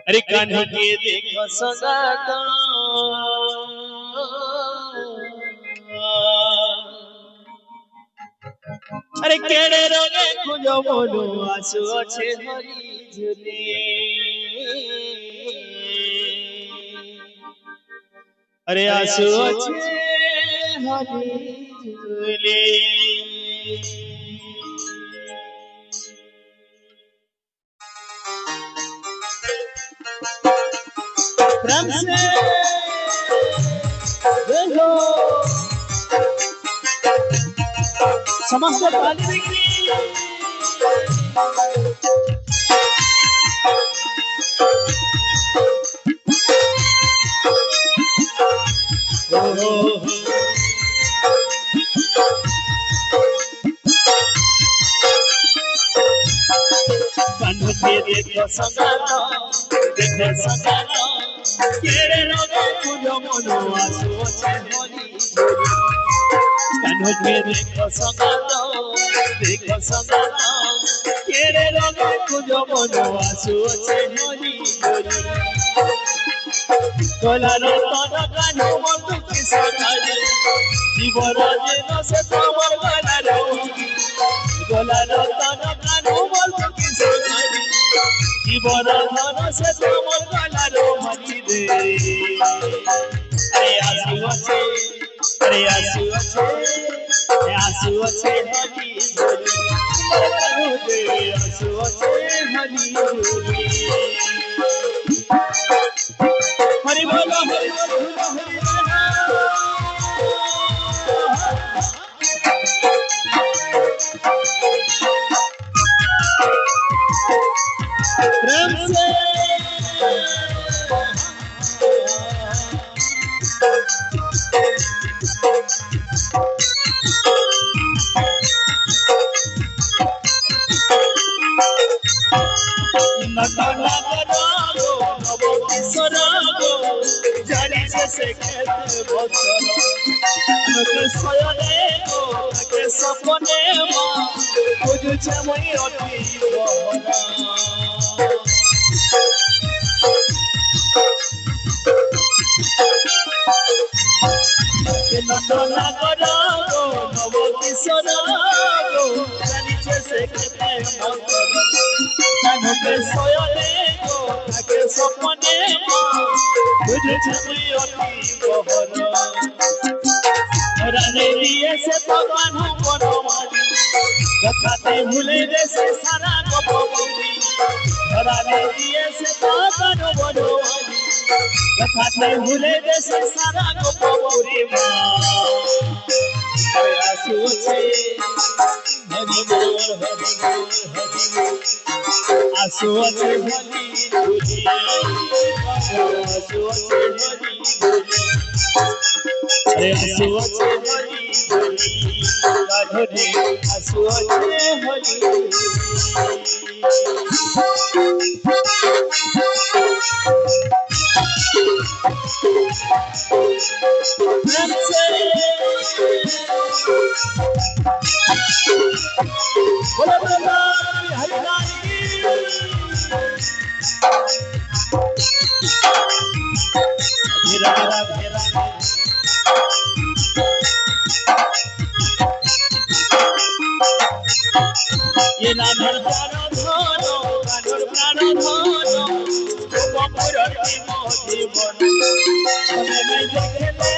अरे कान्हा के देखो सगात अरे केड़े रोगे खुजो बोलो आंसू अच्छे हरी झूले अरे आंसू अच्छे हरी झूले प्रेम से देखो समस्त ताली बिगड़ी कान्हा के देखो संगातो देखो संगातो केड़े रोगे तुझो मनो आंसू अच्छे होली कान्हा के देखो संगातो केड़े रोगे तुझो मनो आंसू अच्छे होली गोलारो तोरा कान्हा मधु किसनाली जीवन जेन से तोमर गोलारो गोलारो तोरा कान्हा मधु किसनाली जीवन धन से तोमर गोलारो हरि दे अरे आंसू अच्छे हरि दे आंसू अच्छे हरि हरि बोलो हरि बोलो हरि प्रेम से नटना करो नवो किशोरागो जारी से खेत बचल के सोयले गो के सपने मा बुझे मई अति बहरा नटना करो नवो किशोरागो जारी से खेत बचल के सोयले गो के सपने मा बुझे मई अति बहरा राने दिए से तो कान्हा बनवाली कथाते भूले जैसे सारा गोपी राने दिए से तो कान्हा बनवाली कथाते भूले जैसे सारा गोपी आंसू अच्छे हरि बोल आंसू अच्छे हरि बोली आंसू अच्छे हरि बोली अरे आंसू अच्छे हरि बोली राधे आंसू अच्छे हरि बोलो बोलो हरि लाल की घेरा घेरा ये नानर प्राण धनो बपुर की मोती बन हमें देखे